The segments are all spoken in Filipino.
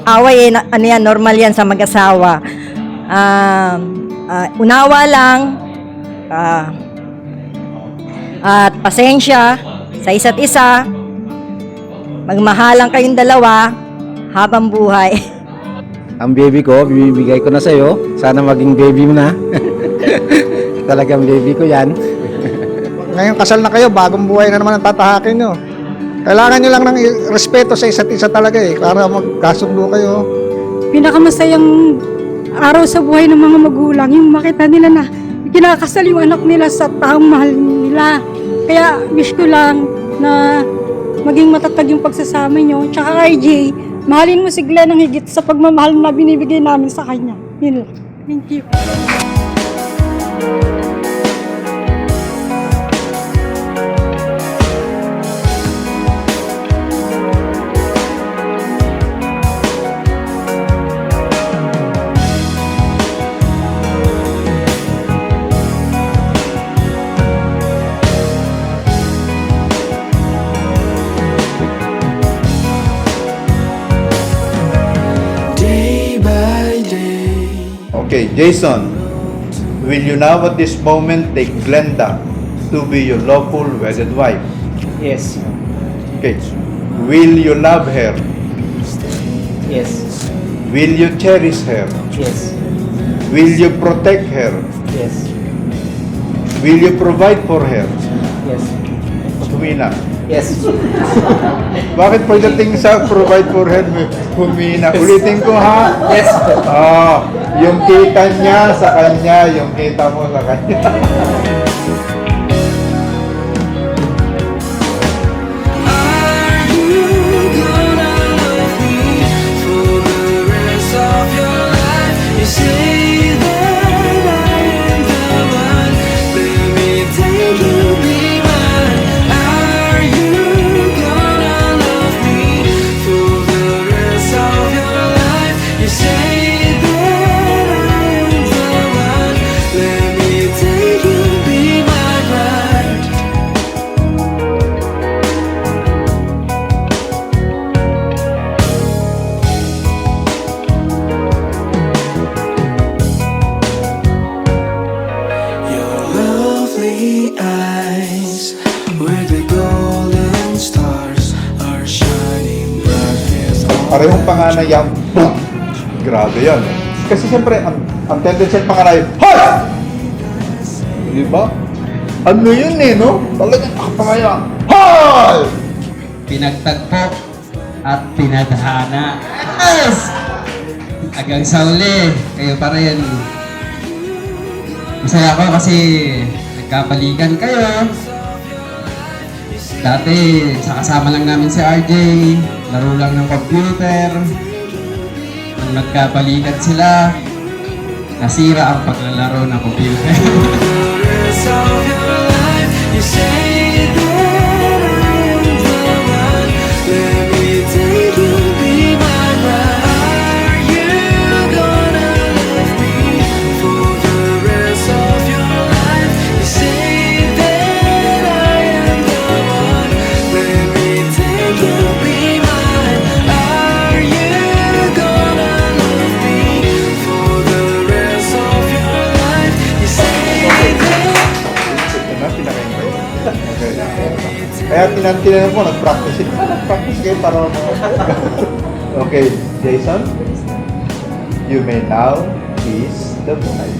Away, ano yan, normal yan sa mag-asawa. Unawa lang, at pasensya sa isa't isa. Magmahalan kayong dalawa habang buhay. Ang baby ko, bibigay ko na sa'yo. Sana maging baby mo na. Talagang baby ko yan. Ngayon kasal na kayo, bagong buhay na naman ang tatahakin nyo. Kailangan nyo lang ng respeto sa isa't isa talaga para magkasundo kayo. Pinakamasayang araw sa buhay ng mga magulang, yung makita nila na kinakasal yung anak nila sa taong mahal nila. Kaya wish ko lang na maging matatag yung pagsasama nyo. Tsaka RJ, mahalin mo si Glenn ng higit sa pagmamahal na binibigay namin sa kanya. Yun lang. Thank you. Okay, Jason, will you now at this moment take Glenda to be your lawful wedded wife? Yes. Okay. Will you love her? Yes. Will you cherish her? Yes. Will you protect her? Yes. Will you provide for her? Yes. Humina. Yes. Bakit pagdating sa provide for her, humina? Ulitin ko ha? Yes. Yung kita niya sa kanya, yung kita mo sa kanya. Eyes where the golden stars are shining bright. Parehong panganay yan. Grabe yan. Kasi siyempre, ang tendency ng panganay, HOY! Di ba? Ano yun no? Talagang nakapangayan. HOY! Pinagtagpo at pinadhana. Yes! Hanggang sa uli, kayo pa rin. Masaya ako kasi nagkabalikan kayo. Dati, sa kasama lang namin si RJ, laro lang ng computer. Nung nagkabalikan sila, nasira ang paglalaro ng computer. Kaya tinanong mo, nag-practice. Nag-practice kayo para Okay, Jason, you may now kiss the bride.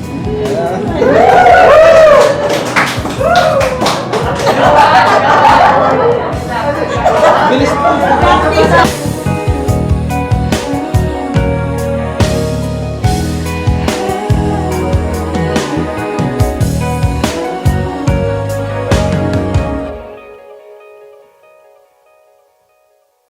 Bilis.